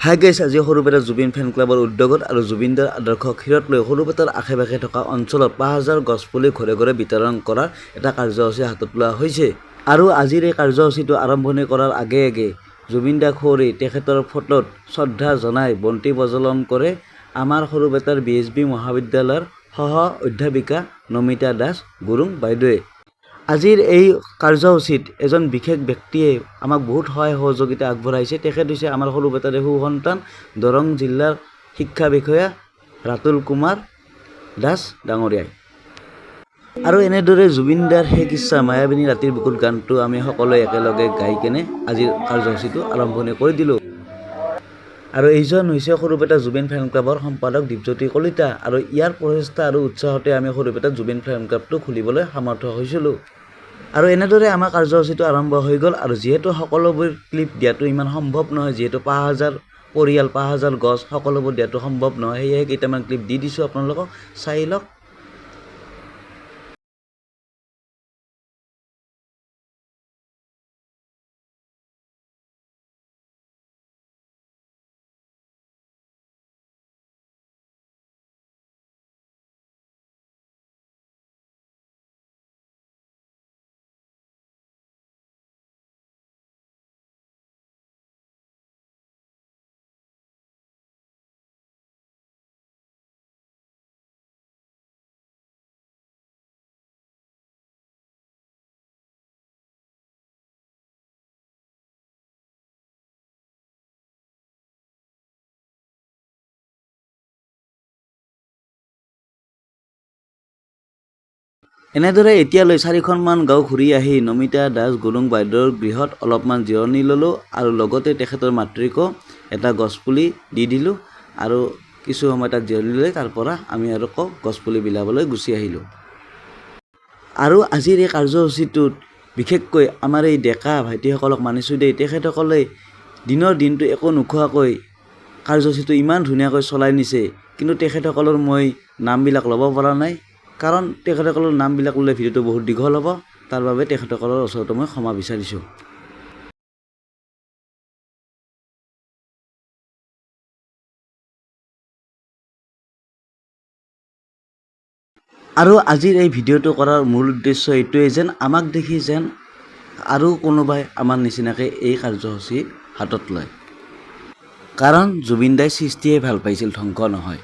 Hi guys, আজি সৰুপেটা জুবিন ফেন ক্লাবৰ উদ্যোগত আৰু জুবিনদাৰ আদৰ্শক ক্ষীৰত লৈ সৰুপেটাৰ আশে পাশে থকা অঞ্চলত ৫,০০০ গছপুলি ঘৰে ঘৰে বিতৰণ কৰাৰ এটা কাৰ্যসূচী হাতত লোৱা হৈছে। আৰু আজিৰ এই কাৰ্যসূচীটো আৰম্ভণি কৰাৰ আগে আগে জুবিনদাক সুঁৱৰি তেখেতৰ ফটোত শ্ৰদ্ধা জনাই বন্তি প্ৰজ্বলন কৰে আমাৰ সৰুপেটাৰ BHB মহাবিদ্যালয়ৰ সহ অধ্যাপিকা নমিতা দাস গুৰুং বাইদেৱে। আজিৰ এই কাৰ্যসূচীত এজন বিশেষ ব্যক্তিয়ে আমাক বহুত সহায় সহযোগিতা আগবঢ়াইছে। তেখেত হৈছে আমাৰ সৰুপেটাৰে সুসন্তান দৰং জিলাৰ শিক্ষা বিষয়া ৰাতুল কুমাৰ দাস ডাঙৰীয়াই। আৰু এনেদৰে জুবিনদাৰ শেষ ইচ্ছা মায়াবিনী ৰাতিৰ বুকুত গানটো আমি সকলোৱে একেলগে গাই কেনে আজিৰ কাৰ্যসূচীটো আৰম্ভণি কৰি দিলোঁ। আৰু এইজন হৈছে সৰুপেটা জুবিন ফেন ক্লাবৰ সম্পাদক দীপজ্যোতি কলিতা। আৰু ইয়াৰ প্ৰচেষ্টা আৰু উৎসাহতে আমি সৰুপেটাত জুবিন ফেন ক্লাবটো খুলিবলৈ সামৰ্থ হৈছিলোঁ। আৰু এনেদৰে আমাৰ কাৰ্যসূচীটো আৰম্ভ হৈ গ'ল। আৰু যিহেতু সকলোবোৰ ক্লিপ দিয়াটো ইমান সম্ভৱ নহয়, যিহেতু ৫,০০০ পৰিয়াল ৫,০০০ গছ সকলোবোৰ দিয়াটো সম্ভৱ নহয়, সেয়েহে কেইটামান ক্লিপ দি দিছোঁ, আপোনালোকক চাই লওক। এনেদৰে এতিয়ালৈ ৪খনমান গাঁও ঘূৰি আহি নমিতা দাস গুৰুং বাইদেউৰ গৃহত অলপমান জিৰণি ল'লোঁ আৰু লগতে তেখেতৰ মাতৃকো এটা গছপুলি দি দিলোঁ। আৰু কিছু সময় তাত জিৰণি লৈ তাৰ পৰা আমি আৰু গছপুলি বিলাবলৈ গুচি আহিলোঁ। আৰু আজিৰ এই কাৰ্যসূচীটোত বিশেষকৈ আমাৰ এই ডেকা ভাইটিসকলক মানিছোঁ দেই, তেখেতসকলে দিনৰ দিনটো একো নোখোৱাকৈ কাৰ্যসূচীটো ইমান ধুনীয়াকৈ চলাই নিছে। কিন্তু তেখেতসকলৰ মই নামবিলাক ল'ব পৰা নাই, কাৰণ তেখেতসকলৰ নামবিলাক ল'লে ভিডিঅ'টো বহুত দীঘল হ'ব। তাৰ বাবে তেখেতসকলৰ ওচৰতো মই ক্ষমা বিচাৰিছোঁ। আৰু আজিৰ এই ভিডিঅ'টো কৰাৰ মূল উদ্দেশ্য এইটোৱেই যেন আমাক দেখি যেন আৰু কোনোবাই আমাৰ নিচিনাকৈ এই কাৰ্যসূচী হাতত লয়। কাৰণ জুবিনদাই সৃষ্টিয়ে ভাল পাইছিল, ধ্বংস নহয়।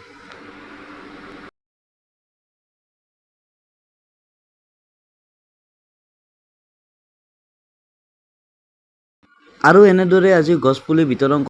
আৰু এনেদৰে আজি গছপুলি বিতৰণ